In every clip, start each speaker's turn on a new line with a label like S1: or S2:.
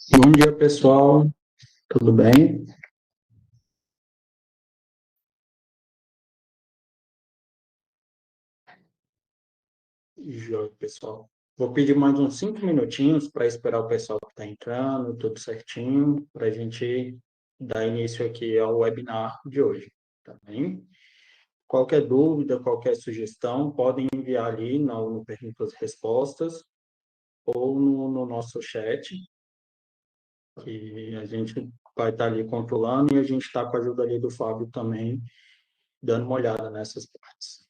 S1: Bom dia, pessoal. Tudo bem? Joia, pessoal. Vou pedir mais uns 5 minutinhos para esperar o pessoal que está entrando, tudo certinho, para a gente dar início aqui ao webinar de hoje, tá bem? Qualquer dúvida, qualquer sugestão, podem enviar ali no Perguntas e Respostas ou no nosso chat, que a gente vai estar ali controlando e a gente está com a ajuda ali do Fábio também, dando uma olhada nessas partes.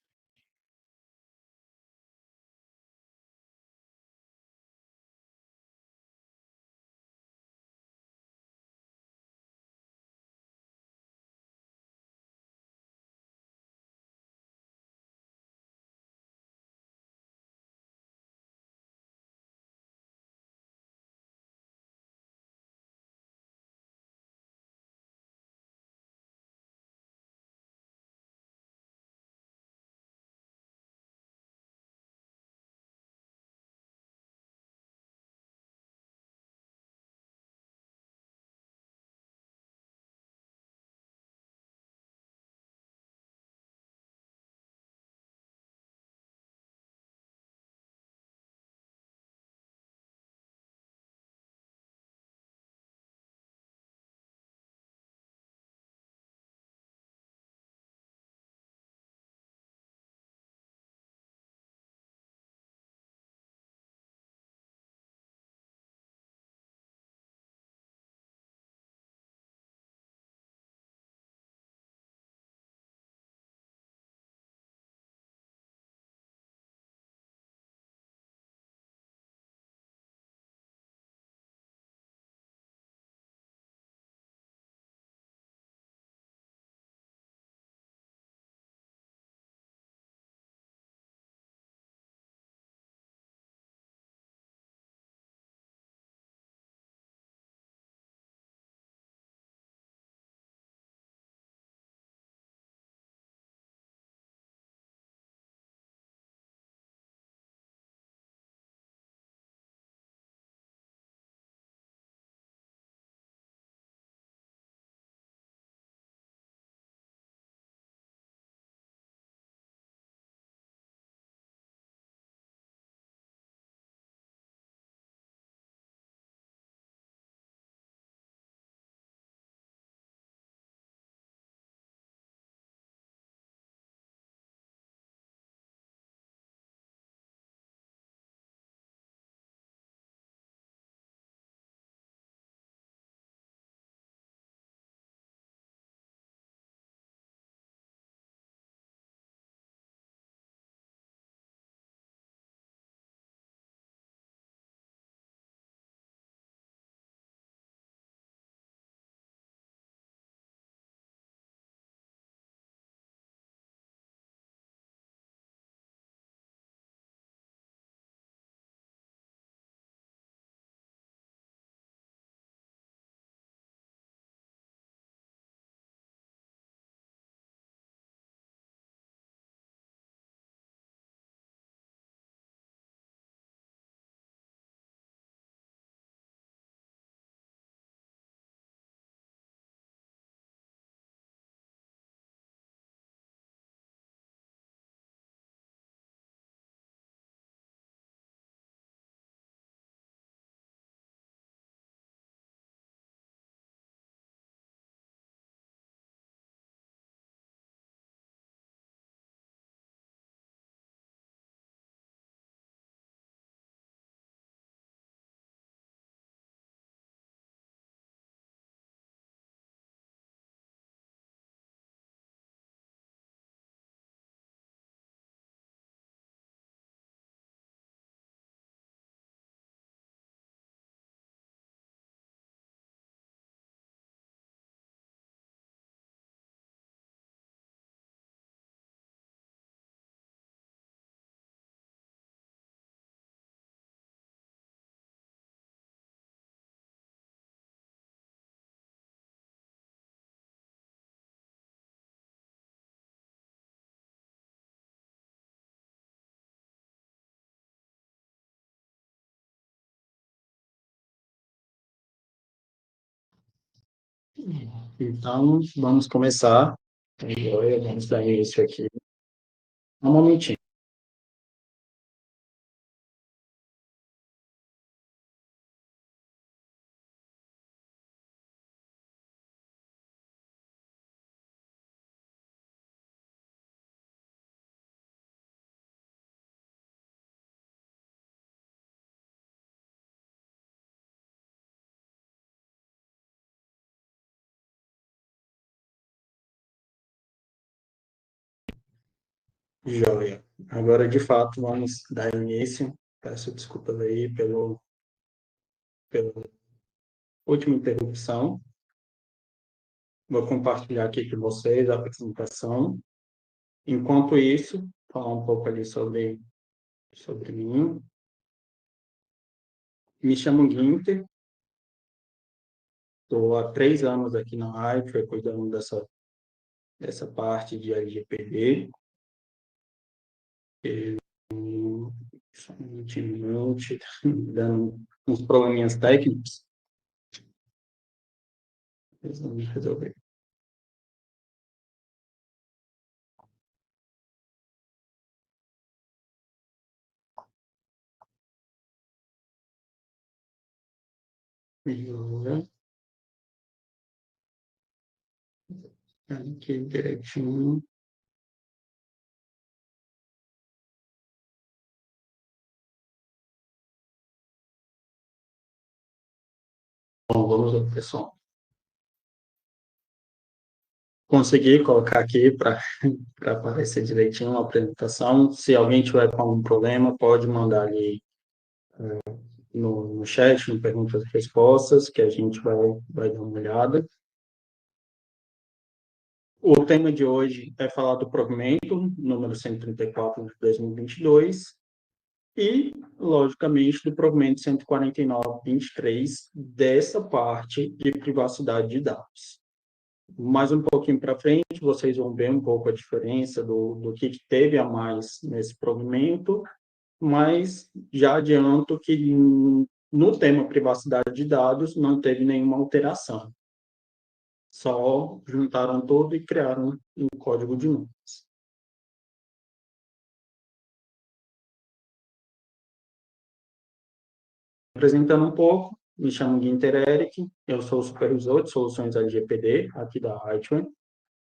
S1: Então, vamos começar. Vamos dar início aqui. Um momentinho. Joia. Agora, de fato, vamos dar início. Peço desculpas aí pela última interrupção. Vou compartilhar aqui com vocês a apresentação. Enquanto isso, falar um pouco ali sobre mim. Me chamo Guinter, estou há 3 anos aqui na Hydra, cuidando dessa parte de LGPD. Só um minutinho, dando uns probleminhas técnicos. Vamos resolver. Melhora. Aqui direitinho. Bom, vamos lá, pessoal. Consegui colocar aqui para aparecer direitinho a apresentação. Se alguém tiver com algum problema, pode mandar ali no chat, no perguntas e respostas, que a gente vai dar uma olhada. O tema de hoje é falar do provimento, número 134 de 2022, e, logicamente, do provimento 149/23, dessa parte de privacidade de dados. Mais um pouquinho para frente, vocês vão ver um pouco a diferença do que teve a mais nesse provimento, mas já adianto que no tema privacidade de dados não teve nenhuma alteração. Só juntaram tudo e criaram um código de números. Apresentando um pouco, me chamo Guinter Eric, eu sou supervisor de soluções LGPD aqui da Rightway.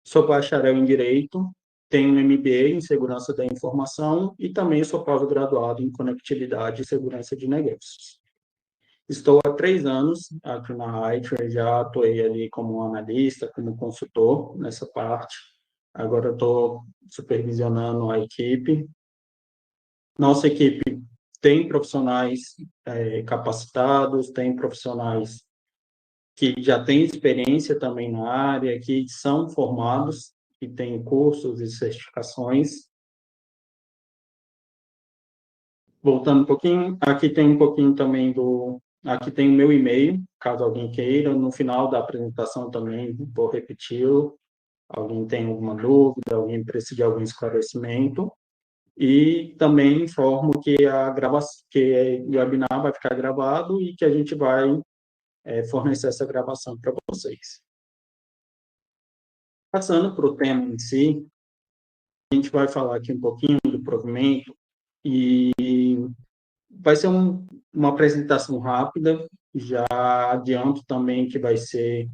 S1: Sou bacharel em Direito, tenho MBA em Segurança da Informação e também sou pós-graduado em Conectividade e Segurança de Negócios. Estou há 3 anos aqui na Rightway, já atuei ali como analista, como consultor nessa parte. Agora estou supervisionando a equipe. Nossa equipe tem profissionais capacitados, tem profissionais que já têm experiência também na área, que são formados, que têm cursos e certificações. Voltando um pouquinho, aqui tem um pouquinho também Aqui tem o meu e-mail, caso alguém queira. No final da apresentação também vou repetir. Alguém tem alguma dúvida, alguém precisa de algum esclarecimento. E também informo que o webinar vai ficar gravado e que a gente vai fornecer essa gravação para vocês. Passando para o tema em si, a gente vai falar aqui um pouquinho do provimento e vai ser uma apresentação rápida. Já adianto também que vai ser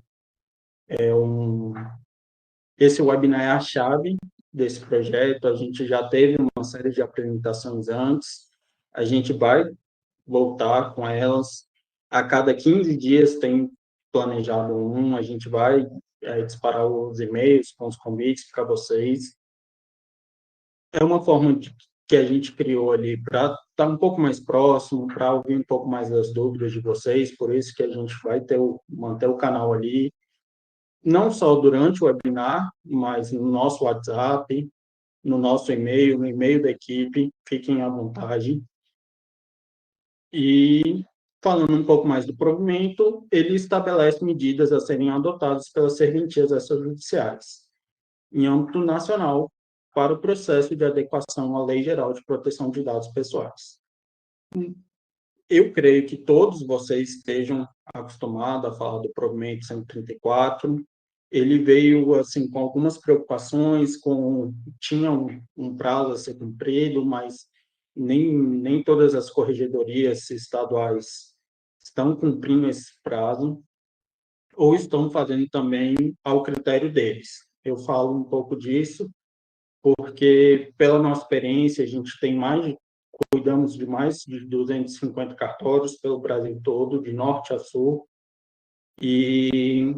S1: esse webinar é a chave desse projeto. A gente já teve uma série de apresentações antes, a gente vai voltar com elas. A cada 15 dias tem planejado a gente vai disparar os e-mails com os convites para vocês. É uma forma que a gente criou ali para estar um pouco mais próximo, para ouvir um pouco mais das dúvidas de vocês, por isso que a gente vai manter o canal ali, não só durante o webinar, mas no nosso WhatsApp, no nosso e-mail, no e-mail da equipe, fiquem à vontade. E, falando um pouco mais do provimento, ele estabelece medidas a serem adotadas pelas serventias extrajudiciais, em âmbito nacional, para o processo de adequação à Lei Geral de Proteção de Dados Pessoais. Eu creio que todos vocês estejam acostumados a falar do provimento 134. Ele veio assim com algumas preocupações, tinha um prazo a ser cumprido, mas nem todas as corregedorias estaduais estão cumprindo esse prazo ou estão fazendo também ao critério deles. Eu falo um pouco disso porque, pela nossa experiência, a gente cuidamos de mais de 250 cartórios pelo Brasil todo, de norte a sul, e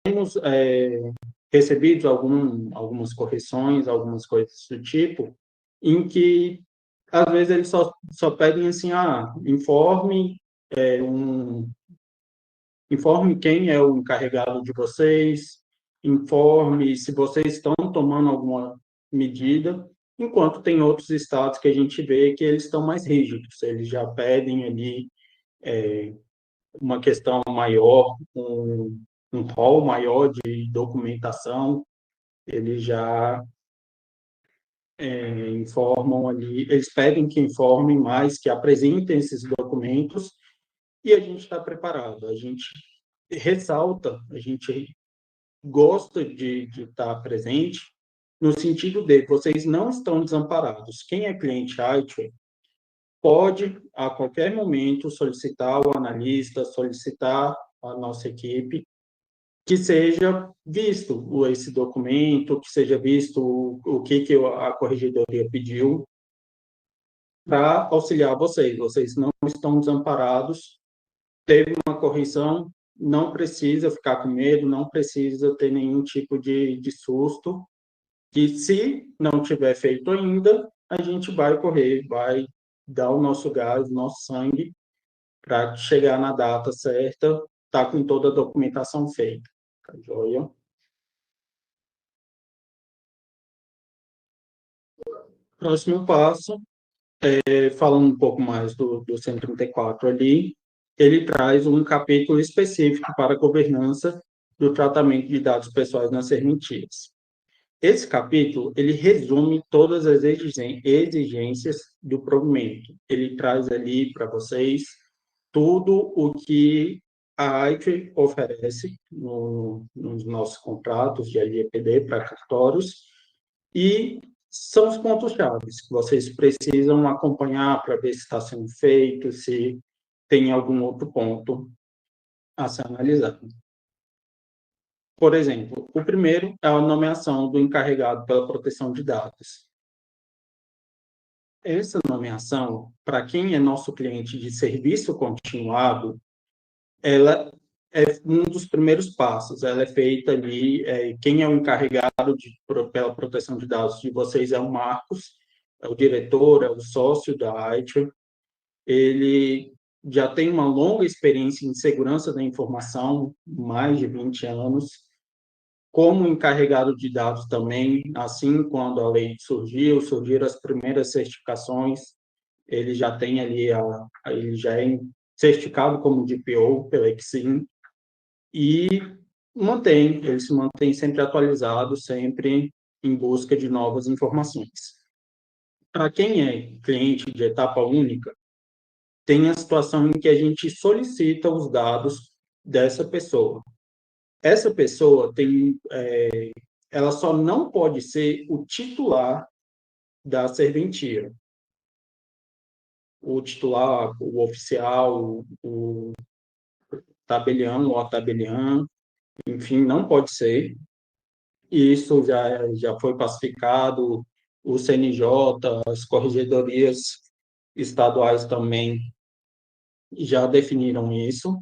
S1: temos recebido algumas correções, algumas coisas do tipo, em que, às vezes, eles só pedem assim, informe quem é o encarregado de vocês, informe se vocês estão tomando alguma medida, enquanto tem outros estados que a gente vê que eles estão mais rígidos, eles já pedem ali uma questão maior, um rol maior de documentação, eles já informam ali, eles pedem que informem mais, que apresentem esses documentos, e a gente está preparado, a gente ressalta, a gente gosta de estar presente, no sentido de vocês não estão desamparados. Quem é cliente iTunes pode, a qualquer momento, solicitar o analista, solicitar a nossa equipe, que seja visto esse documento, que seja visto o que a corregedoria pediu, para auxiliar vocês. Vocês não estão desamparados. Teve uma correção, não precisa ficar com medo, não precisa ter nenhum tipo de susto, que se não tiver feito ainda, a gente vai correr, vai dar o nosso gás, o nosso sangue, para chegar na data certa, tá com toda a documentação feita. Tá joia? Próximo passo, falando um pouco mais do 134 ali, ele traz um capítulo específico para a governança do tratamento de dados pessoais nas serventias. Esse capítulo, ele resume todas as exigências do provimento. Ele traz ali para vocês tudo o que a AIT oferece nos nossos contratos de LGPD para cartórios e são os pontos-chave que vocês precisam acompanhar para ver se está sendo feito, se tem algum outro ponto a ser analisado. Por exemplo, o primeiro é a nomeação do encarregado pela proteção de dados. Essa nomeação, para quem é nosso cliente de serviço continuado, ela é um dos primeiros passos. Ela é feita ali, quem é o encarregado pela proteção de dados de vocês é o Marcos, é o diretor, é o sócio da ITIL. Ele já tem uma longa experiência em segurança da informação, mais de 20 anos, como encarregado de dados também, assim, quando a lei surgiram as primeiras certificações, ele já tem ali, ele já é certificado como DPO pela Exim, e ele se mantém sempre atualizado, sempre em busca de novas informações. Para quem é cliente de etapa única, tem a situação em que a gente solicita os dados dessa pessoa. Essa pessoa ela só não pode ser o titular da serventia. O titular, o oficial, o tabelião ou a tabeliã, enfim, não pode ser. Isso já foi pacificado, o CNJ, as corregedorias estaduais também já definiram isso,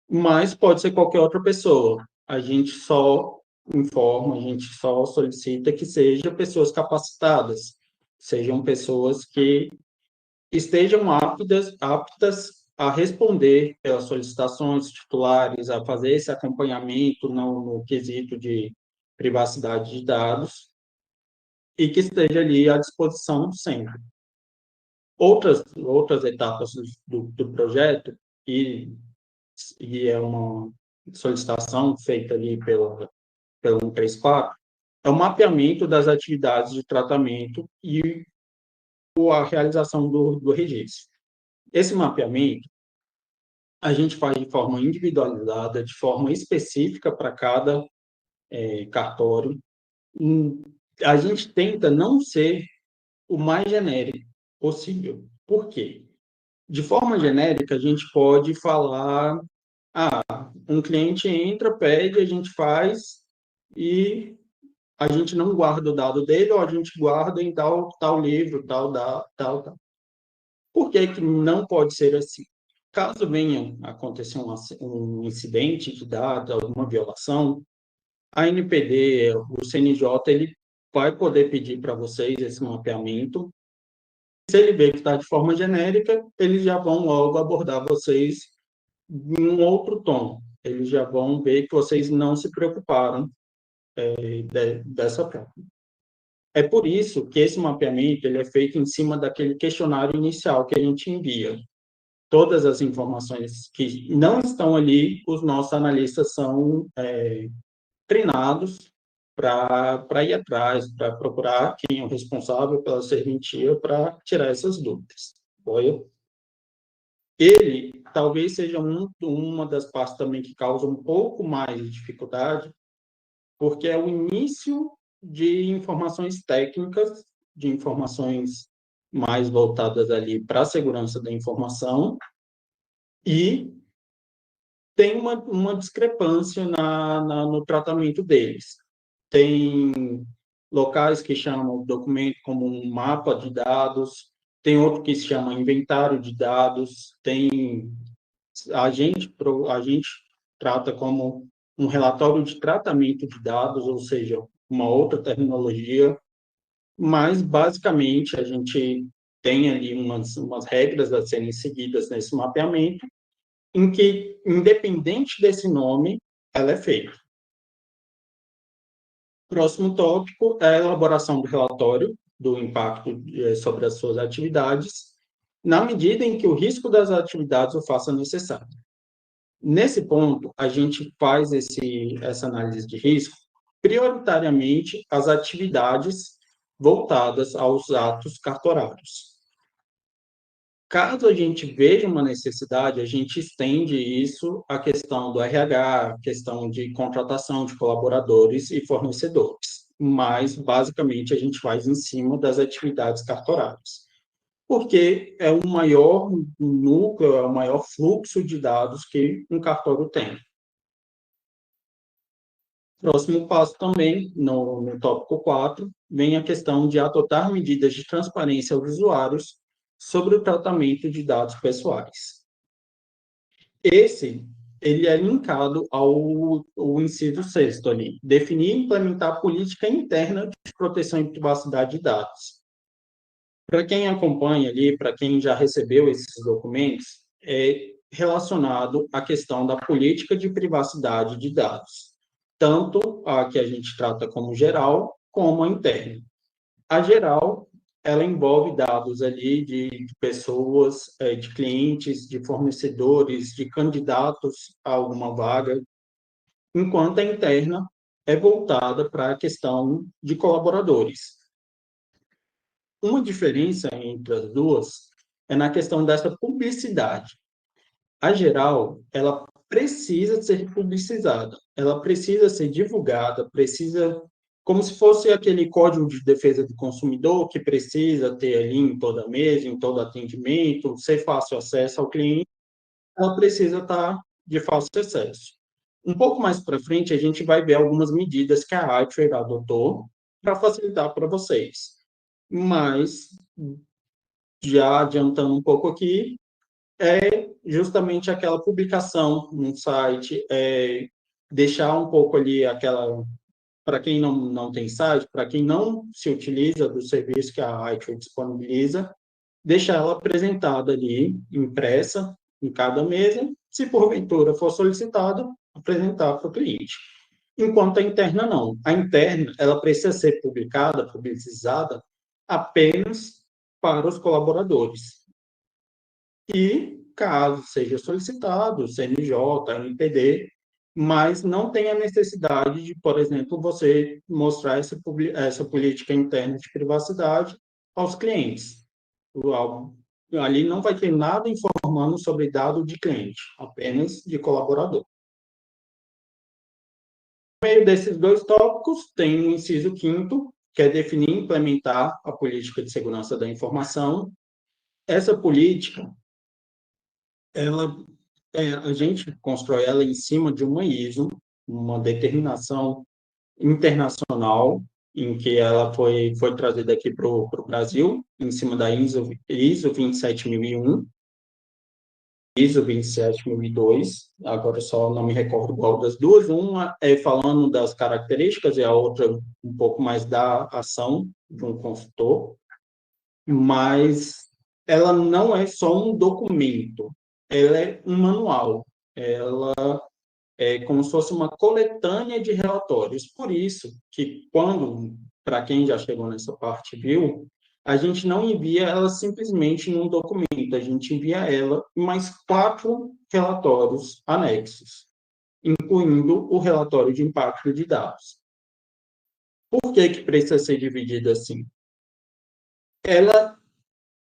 S1: mas pode ser qualquer outra pessoa. A gente só informa, a gente só solicita que sejam pessoas capacitadas, sejam pessoas que estejam aptas a responder pelas solicitações titulares, a fazer esse acompanhamento no quesito de privacidade de dados e que esteja ali à disposição sempre. Outras etapas do projeto, e é uma solicitação feita ali pelo 134, é o mapeamento das atividades de tratamento e a realização do registro. Esse mapeamento a gente faz de forma individualizada, de forma específica para cada cartório. A gente tenta não ser o mais genérico possível. Por quê? De forma genérica, a gente pode falar, um cliente entra, pede, a gente faz e a gente não guarda o dado dele, ou a gente guarda em tal livro, tal. Por que que não pode ser assim? Caso venha acontecer um incidente de dados, alguma violação, a NPD, o CNJ, ele vai poder pedir para vocês esse mapeamento. Se ele ver que está de forma genérica, eles já vão logo abordar vocês em um outro tom. Eles já vão ver que vocês não se preocuparam dessa forma. É por isso que esse mapeamento ele é feito em cima daquele questionário inicial que a gente envia. Todas as informações que não estão ali, os nossos analistas são treinados para ir atrás, para procurar quem é o responsável pela serventia para tirar essas dúvidas. Olha, ele talvez seja uma das partes também que causa um pouco mais de dificuldade, porque é o início de informações técnicas, de informações mais voltadas ali para a segurança da informação, e tem uma discrepância no tratamento deles. Tem locais que chamam o documento como um mapa de dados, tem outro que se chama inventário de dados, tem a gente trata como um relatório de tratamento de dados, ou seja, uma outra terminologia, mas basicamente a gente tem ali umas regras a serem seguidas nesse mapeamento, em que, independente desse nome, ela é feita. Próximo tópico é a elaboração do relatório do impacto sobre as suas atividades, na medida em que o risco das atividades o faça necessário. Nesse ponto, a gente faz essa análise de risco prioritariamente as atividades voltadas aos atos cartorários. Caso a gente veja uma necessidade, a gente estende isso à questão do RH, questão de contratação de colaboradores e fornecedores. Mas, basicamente, a gente faz em cima das atividades cartorárias, porque é o maior núcleo, é o maior fluxo de dados que um cartório tem. Próximo passo também, no tópico 4, vem a questão de adotar medidas de transparência aos usuários sobre o tratamento de dados pessoais. Esse, ele é linkado ao inciso 6º ali, definir e implementar política interna de proteção e privacidade de dados. Para quem acompanha ali, para quem já recebeu esses documentos, é relacionado à questão da política de privacidade de dados, tanto a que a gente trata como geral, como a interna. A geral, ela envolve dados ali de pessoas, de clientes, de fornecedores, de candidatos a alguma vaga, enquanto a interna é voltada para a questão de colaboradores. Uma diferença entre as duas é na questão dessa publicidade. A geral, ela precisa ser publicizada, ela precisa ser divulgada, precisa, como se fosse aquele código de defesa do consumidor que precisa ter ali em toda mesa, em todo atendimento, ser fácil acesso ao cliente, ela precisa estar de fácil acesso. Um pouco mais para frente, a gente vai ver algumas medidas que a iTrade adotou para facilitar para vocês. Mas, já adiantando um pouco aqui, é justamente aquela publicação no site, deixar um pouco ali aquela, para quem não tem site, para quem não se utiliza do serviço que a iTrade disponibiliza, deixar ela apresentada ali, impressa em cada mesa, se porventura for solicitado, apresentar para o cliente. Enquanto a interna não. A interna, ela precisa ser publicada, publicizada, apenas para os colaboradores. E, caso seja solicitado, CNJ, NPD, mas não tem a necessidade de, por exemplo, você mostrar essa política interna de privacidade aos clientes. ali não vai ter nada informando sobre dado de cliente, apenas de colaborador. No meio desses dois tópicos, tem o inciso 5º, que é definir e implementar a política de segurança da informação. Essa política, ela, a gente constrói ela em cima de uma ISO, uma determinação internacional, em que ela foi trazida aqui para o Brasil, em cima da ISO 27001, ISO 27002, agora só não me recordo qual das duas. Uma é falando das características e a outra um pouco mais da ação de um consultor, mas ela não é só um documento, ela é um manual, ela é como se fosse uma coletânea de relatórios. Por isso que quando, para quem já chegou nessa parte, viu, a gente não envia ela simplesmente em um documento, a gente envia ela em mais 4 relatórios anexos, incluindo o relatório de impacto de dados. Por que precisa ser dividida assim? Ela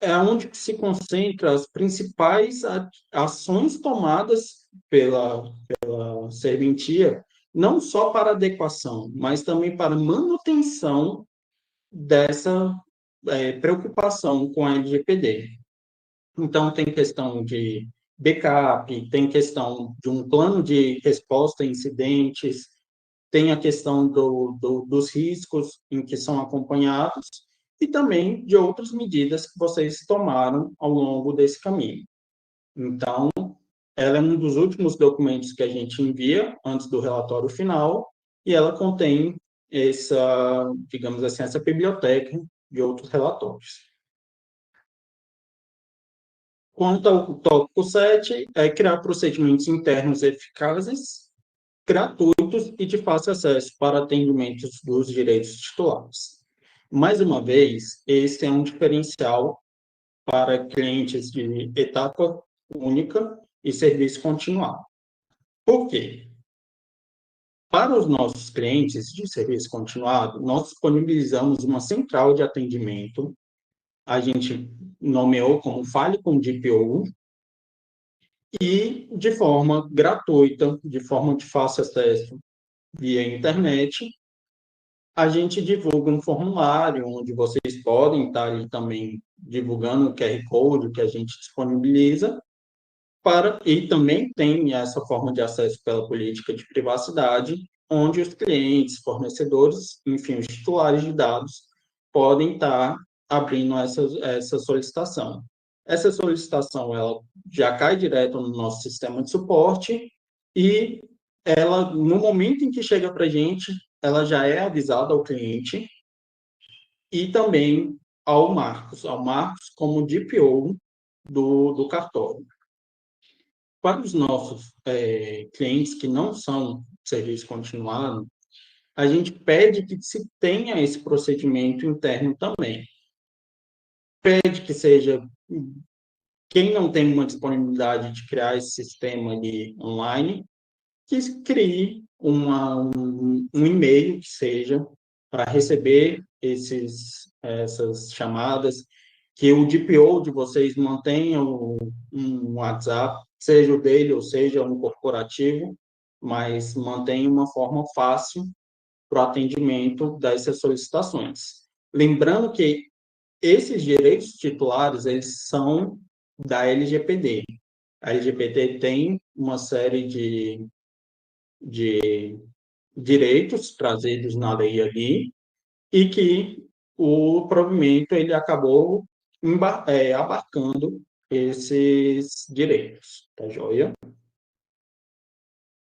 S1: é onde se concentra as principais ações tomadas pela serventia, não só para adequação, mas também para manutenção dessa preocupação com a LGPD. Então, tem questão de backup, tem questão de um plano de resposta a incidentes, tem a questão dos riscos em que são acompanhados e também de outras medidas que vocês tomaram ao longo desse caminho. Então, ela é um dos últimos documentos que a gente envia antes do relatório final e ela contém essa, digamos assim, essa biblioteca de outros relatórios. Quanto ao tópico 7, é criar procedimentos internos eficazes, gratuitos e de fácil acesso para atendimentos dos direitos titulares. Mais uma vez, esse é um diferencial para clientes de etapa única e serviço continuado. Por quê? Para os nossos clientes de serviço continuado, nós disponibilizamos uma central de atendimento, a gente nomeou como Fale com DPO, e de forma gratuita, de forma de fácil acesso via internet, a gente divulga um formulário onde vocês podem estar ali também divulgando o QR Code que a gente disponibiliza, e também tem essa forma de acesso pela política de privacidade, onde os clientes, fornecedores, enfim, os titulares de dados, podem estar abrindo essa solicitação. Essa solicitação ela já cai direto no nosso sistema de suporte e ela, no momento em que chega para a gente, ela já é avisada ao cliente e também ao Marcos como DPO do cartório. Para os nossos clientes que não são serviço continuado, a gente pede que se tenha esse procedimento interno também. Pede que seja, quem não tem uma disponibilidade de criar esse sistema ali online, que crie um e-mail que seja para receber essas chamadas, que o DPO de vocês mantenha um WhatsApp, seja o dele ou seja um corporativo, mas mantenha uma forma fácil para o atendimento dessas solicitações. Lembrando que esses direitos titulares, eles são da LGPD. A LGPD tem uma série de direitos trazidos na lei ali, e que o provimento ele acabou abarcando esses direitos, tá joia?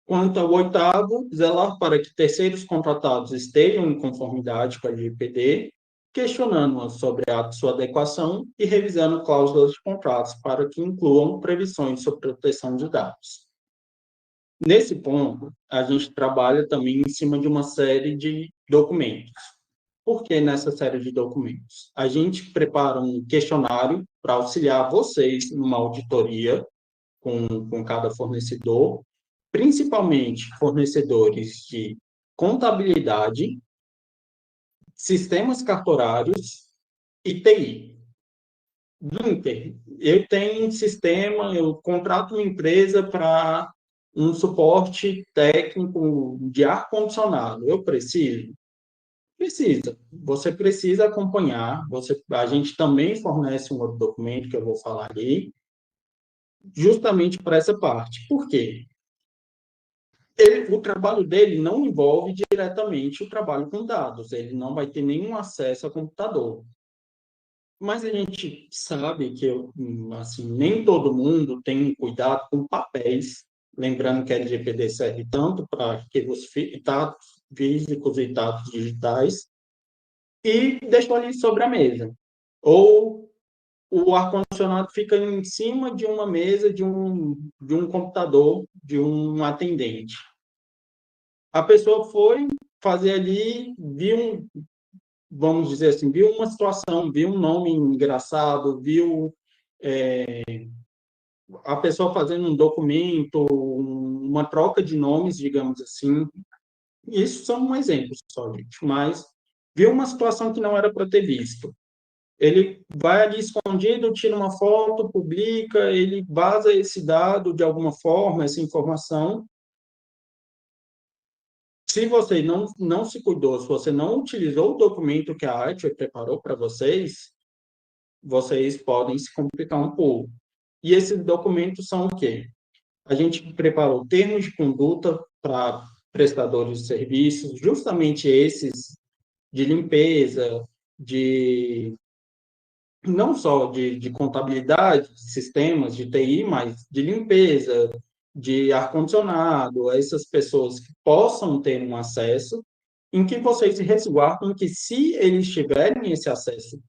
S1: Quanto ao 8º, zelar para que terceiros contratados estejam em conformidade com a LGPD, questionando sobre a sua adequação e revisando cláusulas de contratos para que incluam previsões sobre proteção de dados. Nesse ponto, a gente trabalha também em cima de uma série de documentos. Por que nessa série de documentos? A gente prepara um questionário para auxiliar vocês numa auditoria com cada fornecedor, principalmente fornecedores de contabilidade, sistemas cartorários e TI. Linker, eu tenho um sistema, eu contrato uma empresa para um suporte técnico de ar-condicionado. Eu preciso? Precisa. Você precisa acompanhar. A gente também fornece um outro documento que eu vou falar ali, justamente para essa parte. Por quê? O trabalho dele não envolve diretamente o trabalho com dados. Ele não vai ter nenhum acesso a computador. Mas a gente sabe que, assim, nem todo mundo tem um cuidado com papéis, lembrando que a LGPD serve tanto para arquivos dados físicos e dados digitais, e deixou ali sobre a mesa. Ou o ar-condicionado fica em cima de uma mesa de um computador, de um atendente. A pessoa foi fazer ali, vamos dizer assim, viu uma situação, viu um nome engraçado, viu a pessoa fazendo um documento, uma troca de nomes, digamos assim. Isso são um exemplo só, gente, mas viu uma situação que não era para ter visto. Ele vai ali escondido, tira uma foto, publica, ele vaza esse dado de alguma forma, essa informação. Se você não se cuidou, se você não utilizou o documento que a Arte preparou para vocês, vocês podem se complicar um pouco. E esses documentos são o quê? A gente preparou termos de conduta para prestadores de serviços, justamente esses de limpeza, de não só de contabilidade, de sistemas, de TI, mas de limpeza, de ar-condicionado, essas pessoas que possam ter um acesso, em que vocês se resguardam que, se eles tiverem esse acesso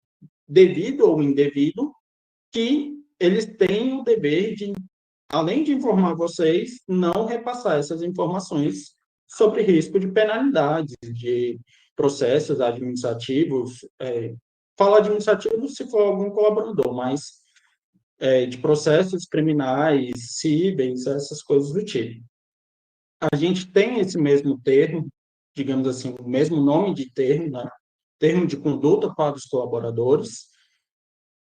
S1: devido ou indevido, que eles têm o dever de, além de informar vocês, não repassar essas informações sobre risco de penalidades, de processos administrativos, falo administrativo se for algum colaborador, mas de processos criminais, cíveis, essas coisas do tipo. A gente tem esse mesmo termo, digamos assim, o mesmo nome de termo, né? Termo de conduta para os colaboradores.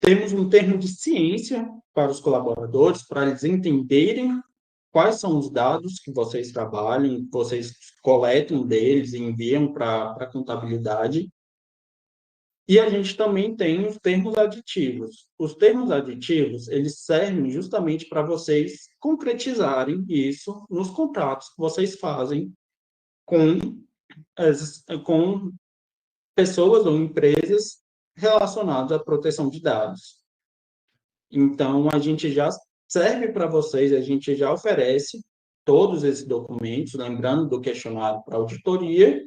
S1: Temos um termo de ciência para os colaboradores, para eles entenderem quais são os dados que vocês trabalham, que vocês coletam deles e enviam para a contabilidade. E a gente também tem os termos aditivos. Os termos aditivos, eles servem justamente para vocês concretizarem isso nos contratos que vocês fazem com, com pessoas ou empresas relacionadas à proteção de dados. Então, a gente já serve para vocês, a gente já oferece todos esses documentos, lembrando do questionário para auditoria,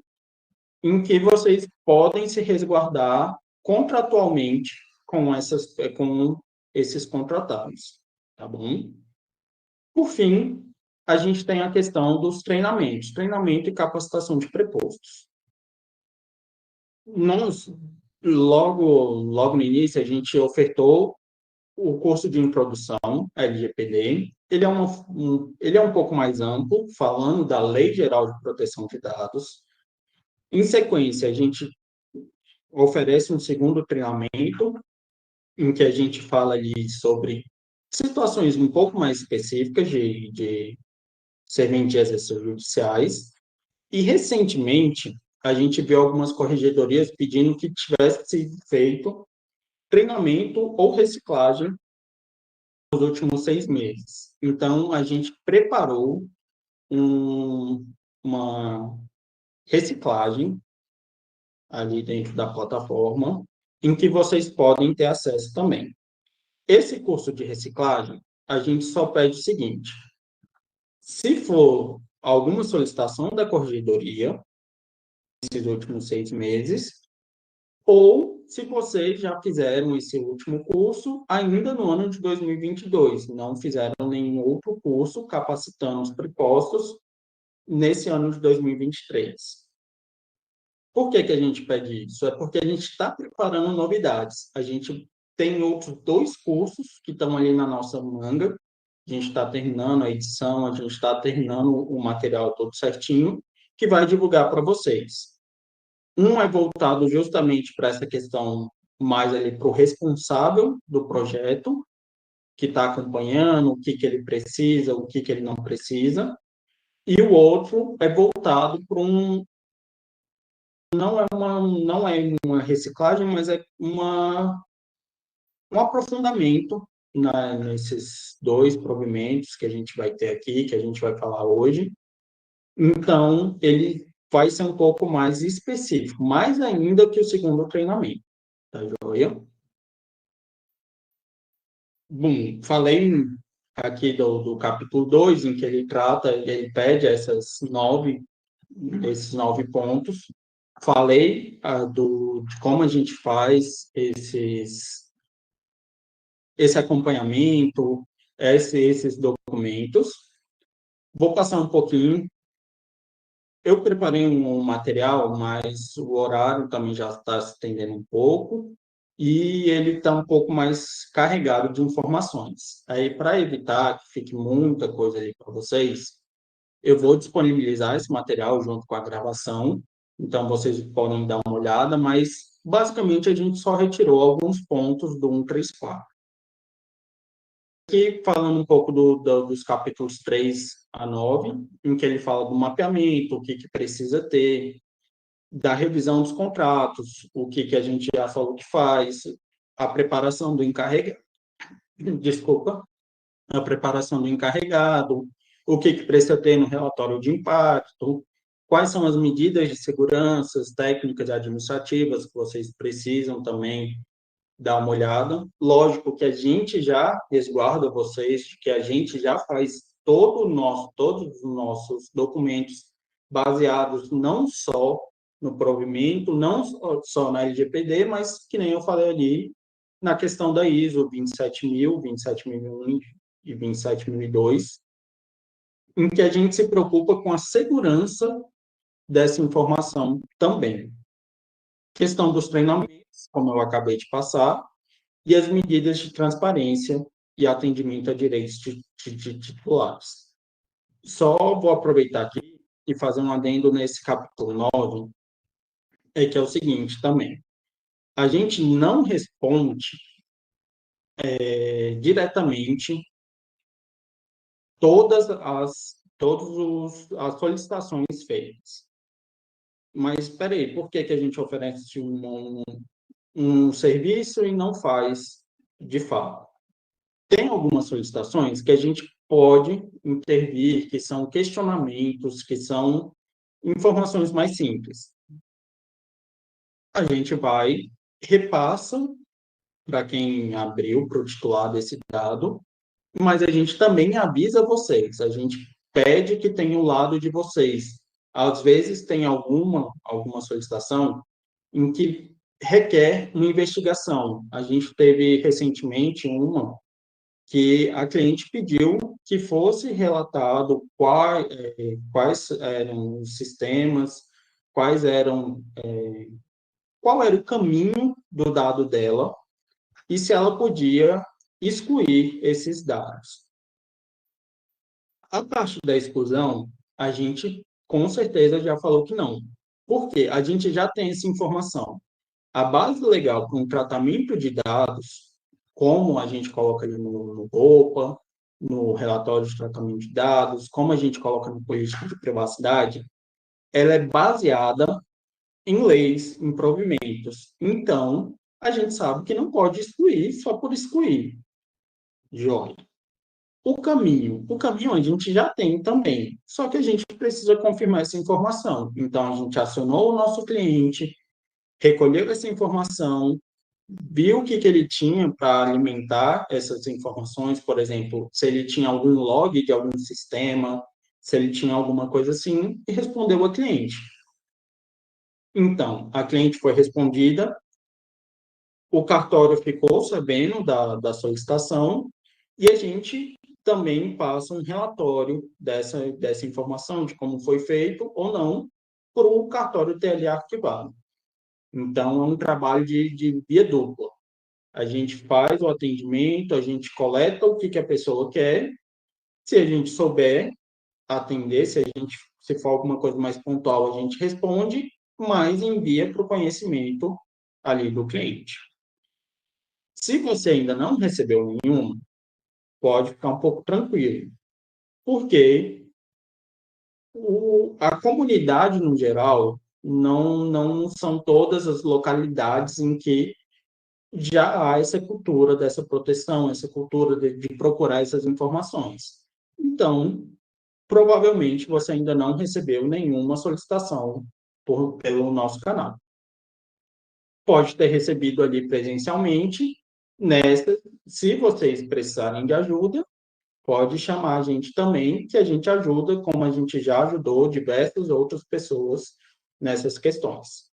S1: em que vocês podem se resguardar contratualmente com esses contratados, tá bom? Por fim, a gente tem a questão dos treinamentos, treinamento e capacitação de prepostos. Nós, logo no início, a gente ofertou o curso de introdução à LGPD. Ele é um pouco mais amplo, falando da Lei Geral de Proteção de Dados. Em sequência, a gente oferece um segundo treinamento, em que a gente fala ali sobre situações um pouco mais específicas de serventias extrajudiciais. E, recentemente, a gente viu algumas corregedorias pedindo que tivesse sido feito treinamento ou reciclagem nos últimos 6 meses. Então, a gente preparou uma reciclagem ali dentro da plataforma, em que vocês podem ter acesso também. Esse curso de reciclagem, a gente só pede o seguinte: se for alguma solicitação da corregedoria, nesses últimos 6 meses, ou se vocês já fizeram esse último curso ainda no ano de 2022, não fizeram nenhum outro curso capacitando os prepostos nesse ano de 2023. Por que a gente pede isso? É porque a gente está preparando novidades. A gente tem outros 2 cursos que estão ali na nossa manga. A gente está terminando a edição, a gente está terminando o material todo certinho, que vai divulgar para vocês. Um é voltado justamente para essa questão mais ali para o responsável do projeto, que está acompanhando, o que, que ele precisa, o que, que ele não precisa, e o outro é voltado para não é uma reciclagem, mas é um aprofundamento nesses dois provimentos que a gente vai ter aqui, que a gente vai falar hoje. Então, ele vai ser um pouco mais específico, mais ainda que o segundo treinamento. Tá joia? Bom, falei aqui do capítulo 2 em que ele trata, ele pede esses 9 pontos. Falei de como a gente faz esse acompanhamento, esses documentos. Vou passar um pouquinho. Eu preparei um material, mas o horário também já está se estendendo um pouco e ele está um pouco mais carregado de informações. Aí, para evitar que fique muita coisa aí para vocês, eu vou disponibilizar esse material junto com a gravação, então vocês podem dar uma olhada, mas basicamente a gente só retirou alguns pontos do 134. Aqui falando um pouco dos capítulos 3 a 9, em que ele fala do mapeamento, o que, que precisa ter, da revisão dos contratos, o que, que a gente já falou que faz, a preparação do encarregado, desculpa, a preparação do encarregado, o que, que precisa ter no relatório de impacto, quais são as medidas de segurança, técnicas administrativas que vocês precisam também dar uma olhada. Lógico que a gente já resguarda vocês, que a gente já faz todos os nossos documentos baseados não só no provimento, não só na LGPD, mas, que nem eu falei ali, na questão da ISO 27000, 27001 e 27002, em que a gente se preocupa com a segurança dessa informação também. Questão dos treinamentos, como eu acabei de passar, e as medidas de transparência e atendimento a direitos de titulares. Só vou aproveitar aqui e fazer um adendo nesse capítulo 9, que é o seguinte também. A gente não responde diretamente as solicitações feitas. Mas espera aí, por que, que a gente oferece um serviço e não faz de fato? Tem algumas solicitações que a gente pode intervir, que são questionamentos, que são informações mais simples. A gente vai, repassa para quem abriu, para o titular desse dado, mas a gente também avisa vocês, a gente pede que tenha o lado de vocês. Às vezes tem alguma solicitação em que requer uma investigação. A gente teve recentemente uma que a cliente pediu que fosse relatado quais eram os sistemas, quais eram, qual era o caminho do dado dela e se ela podia excluir esses dados. A parte da exclusão, a gente com certeza já falou que não. Por quê? A gente já tem essa informação. A base legal para um tratamento de dados, como a gente coloca ali no OPA, no relatório de tratamento de dados, como a gente coloca no política de privacidade, ela é baseada em leis, em provimentos. Então, a gente sabe que não pode excluir só por excluir. Joia. O caminho a gente já tem também, só que a gente precisa confirmar essa informação. Então, a gente acionou o nosso cliente, recolheu essa informação, viu o que, que ele tinha para alimentar essas informações, por exemplo, se ele tinha algum log de algum sistema, se ele tinha alguma coisa assim, e respondeu a cliente. Então, a cliente foi respondida, o cartório ficou sabendo da solicitação, e a gente também passa um relatório dessa informação, de como foi feito ou não, para o cartório ter ali arquivado. Então, é um trabalho de via dupla. A gente faz o atendimento, a gente coleta o que, que a pessoa quer. Se a gente souber atender, se for alguma coisa mais pontual, a gente responde, mas envia para o conhecimento ali do cliente. Se você ainda não recebeu nenhuma, pode ficar um pouco tranquilo, porque a comunidade, no geral, não são todas as localidades em que já há essa cultura dessa proteção, essa cultura de procurar essas informações. Então, provavelmente você ainda não recebeu nenhuma solicitação pelo nosso canal. Pode ter recebido ali presencialmente, nessa, se vocês precisarem de ajuda, pode chamar a gente também, que a gente ajuda, como a gente já ajudou diversas outras pessoas nessas questões.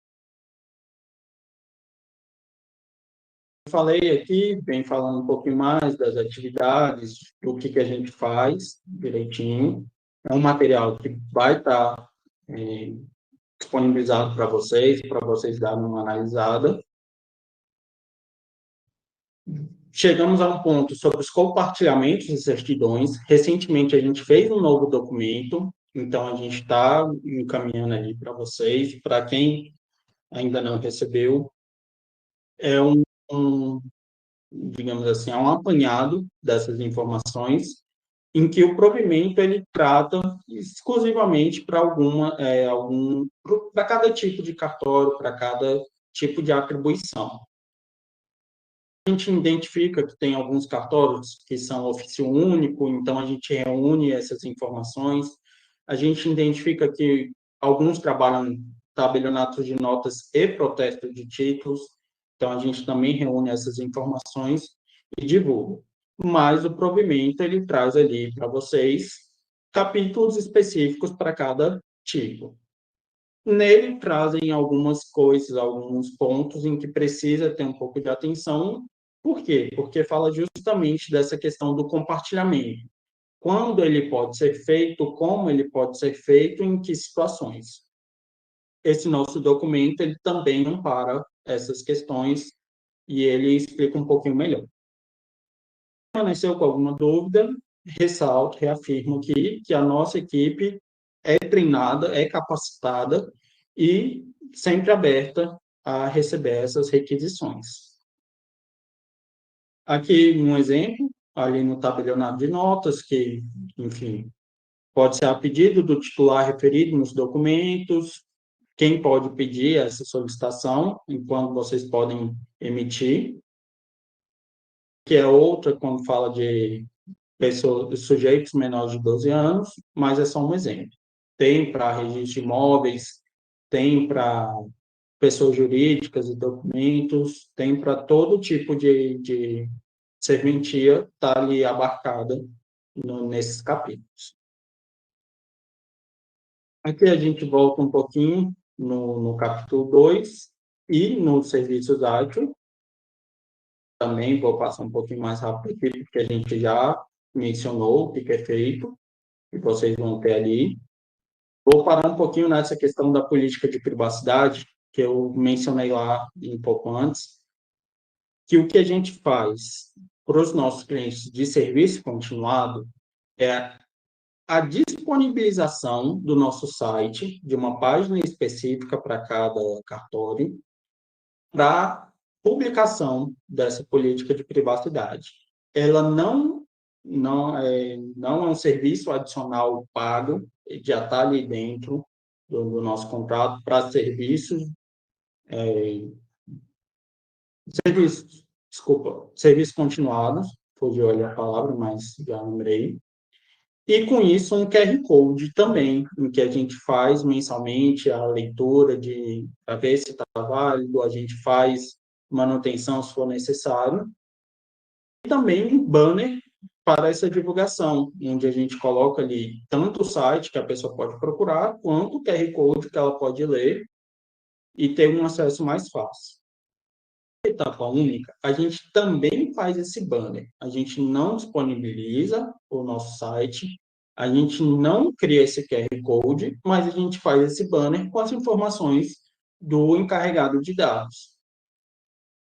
S1: Falei aqui, vem falando um pouquinho mais das atividades, do que a gente faz direitinho. É um material que vai estar disponibilizado para vocês darem uma analisada. Chegamos a um ponto sobre os compartilhamentos de certidões. Recentemente, a gente fez um novo documento, então a gente está encaminhando ali para vocês. Para quem ainda não recebeu, é um, digamos assim, é um apanhado dessas informações, em que o provimento ele trata exclusivamente para para cada tipo de cartório, para cada tipo de atribuição. A gente identifica que tem alguns cartórios que são ofício único, então a gente reúne essas informações. A gente identifica que alguns trabalham tabelionatos de notas e protesto de títulos, então a gente também reúne essas informações e divulga. Mas o provimento ele traz ali para vocês capítulos específicos para cada tipo. Nele trazem algumas coisas, alguns pontos em que precisa ter um pouco de atenção. Por quê? Porque fala justamente dessa questão do compartilhamento. Quando ele pode ser feito, como ele pode ser feito, em que situações. Esse nosso documento ele também ampara essas questões e ele explica um pouquinho melhor. Se permaneceu com alguma dúvida, ressalto, reafirmo aqui que a nossa equipe é treinada, é capacitada e sempre aberta a receber essas requisições. Aqui um exemplo, ali no tabelionato de notas, que, enfim, pode ser a pedido do titular referido nos documentos, quem pode pedir essa solicitação, enquanto vocês podem emitir, que é outra quando fala de pessoas, sujeitos menores de 12 anos, mas é só um exemplo. Tem para registro de imóveis, tem para pessoas jurídicas e documentos, tem para todo tipo de serventia, está ali abarcada nesses capítulos. Aqui a gente volta um pouquinho no capítulo 2 e nos serviços ágil. Também vou passar um pouquinho mais rápido aqui, porque a gente já mencionou o que é feito, e vocês vão ter ali. Vou parar um pouquinho nessa questão da política de privacidade, que eu mencionei lá um pouco antes, que o que a gente faz para os nossos clientes de serviço continuado é a disponibilização do nosso site, de uma página específica para cada cartório, para publicação dessa política de privacidade. Ela não é um serviço adicional pago, já está ali dentro do nosso contrato para serviços continuados, fugiu ali a palavra, mas já lembrei. E com isso um QR Code também, em que a gente faz mensalmente a leitura para ver se está válido, a gente faz manutenção se for necessário. E também um banner para essa divulgação, onde a gente coloca ali tanto o site que a pessoa pode procurar, quanto o QR Code que ela pode ler e ter um acesso mais fácil. Etapa única, a gente também faz esse banner. A gente não disponibiliza o nosso site, a gente não cria esse QR Code, mas a gente faz esse banner com as informações do encarregado de dados.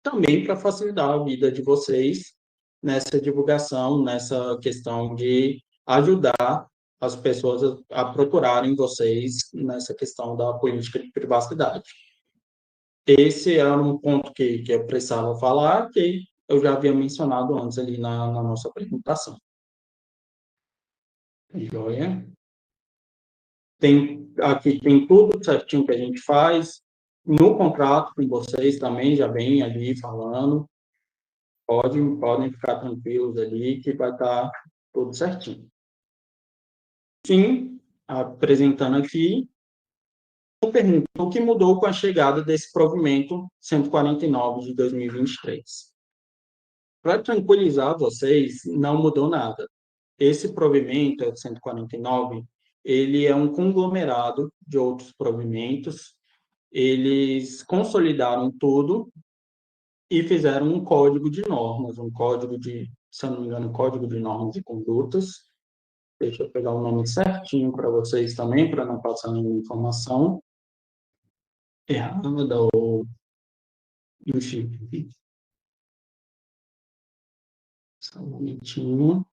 S1: Também para facilitar a vida de vocês nessa divulgação, nessa questão de ajudar as pessoas a procurarem vocês nessa questão da política de privacidade. Esse era um ponto que eu precisava falar, que eu já havia mencionado antes ali na nossa apresentação. Joia? Aqui tem tudo certinho que a gente faz. No contrato com vocês também, já vem ali falando. Podem ficar tranquilos ali, que vai estar tudo certinho. Sim, apresentando aqui, eu pergunto, o que mudou com a chegada desse provimento 149 de 2023? Para tranquilizar vocês, não mudou nada. Esse provimento, é o 149, ele é um conglomerado de outros provimentos. Eles consolidaram tudo e fizeram um código de normas, se eu não me engano, código de normas e condutas. Deixa eu pegar o nome certinho para vocês também, para não passar nenhuma informação errada ou, enfim. Só um momentinho.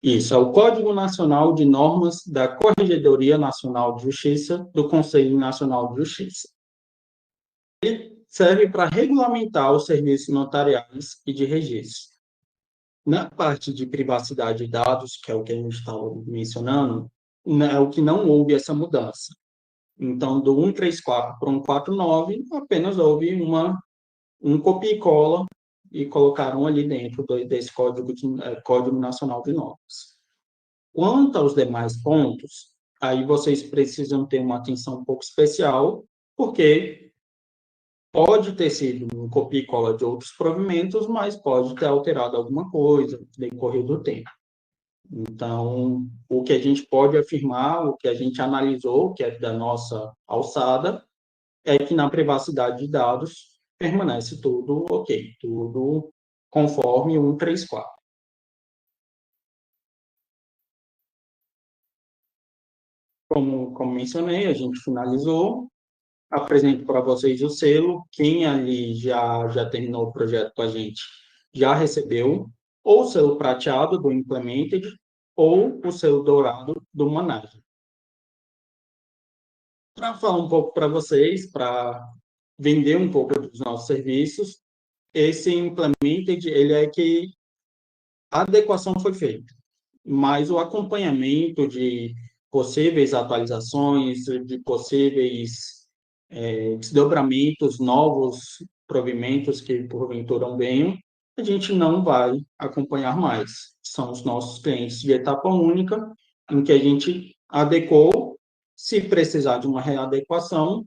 S1: Isso, é o Código Nacional de Normas da Corregedoria Nacional de Justiça, do Conselho Nacional de Justiça. Serve para regulamentar os serviços notariais e de registro. Na parte de privacidade de dados, que é o que a gente estava mencionando, é o que não houve essa mudança. Então, do 134 para o 149, apenas houve um copia e cola e colocaram ali dentro desse Código Nacional de Normas. Quanto aos demais pontos, aí vocês precisam ter uma atenção um pouco especial, porque pode ter sido um copia e cola de outros provimentos, mas pode ter alterado alguma coisa no decorrer do tempo. Então, o que a gente pode afirmar, o que a gente analisou, que é da nossa alçada, é que na privacidade de dados permanece tudo ok, tudo conforme 134. Como mencionei, a gente finalizou, apresento para vocês o selo, quem ali já terminou o projeto com a gente já recebeu ou o selo prateado do Implemented ou o selo dourado do Manage. Para falar um pouco para vocês, para vender um pouco dos nossos serviços, esse Implemented, ele é que a adequação foi feita, mas o acompanhamento de possíveis atualizações, de possíveis desdobramentos, novos provimentos que porventura venham, a gente não vai acompanhar mais. São os nossos clientes de etapa única, em que a gente adequou, se precisar de uma readequação,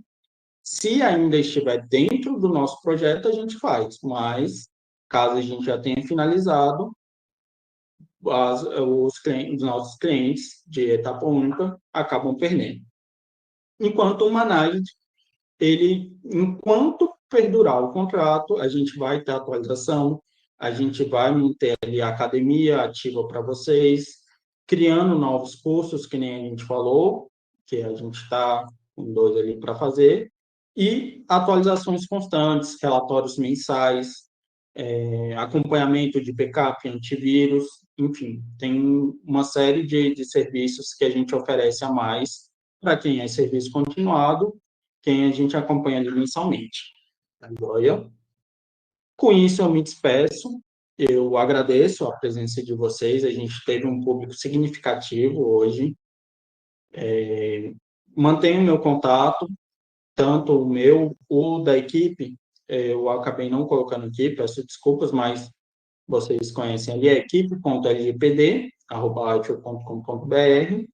S1: se ainda estiver dentro do nosso projeto, a gente faz, mas caso a gente já tenha finalizado, os nossos clientes de etapa única acabam perdendo. Enquanto uma análise, enquanto perdurar o contrato, a gente vai ter atualização, a gente vai manter ali a academia ativa para vocês, criando novos cursos, que nem a gente falou, que a gente está com 2 ali para fazer, e atualizações constantes, relatórios mensais, acompanhamento de backup, antivírus, enfim, tem uma série de serviços que a gente oferece a mais para quem é serviço continuado, quem a gente acompanha ali mensalmente. Tá joia? Com isso, eu me despeço. Eu agradeço a presença de vocês. A gente teve um público significativo hoje. Mantenho meu contato, tanto o meu, o da equipe. Eu acabei não colocando aqui, peço desculpas, mas vocês conhecem ali, é equipe.lgpd@outlook.com.br,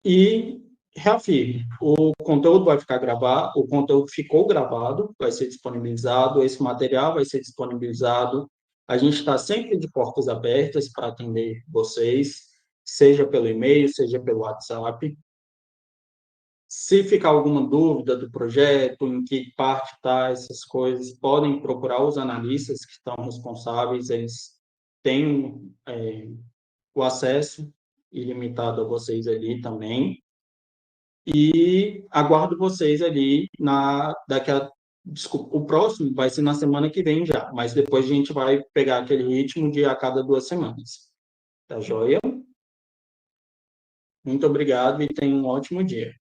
S1: e reafirmo, o conteúdo vai ficar gravado, o conteúdo ficou gravado, vai ser disponibilizado, esse material vai ser disponibilizado, a gente está sempre de portas abertas para atender vocês, seja pelo e-mail, seja pelo WhatsApp. Se ficar alguma dúvida do projeto, em que parte está, essas coisas, podem procurar os analistas que estão responsáveis, eles têm o acesso ilimitado a vocês ali também. E aguardo vocês ali desculpa, o próximo vai ser na semana que vem já, mas depois a gente vai pegar aquele ritmo de a cada 2 semanas. Tá joia? Muito obrigado e tenha um ótimo dia.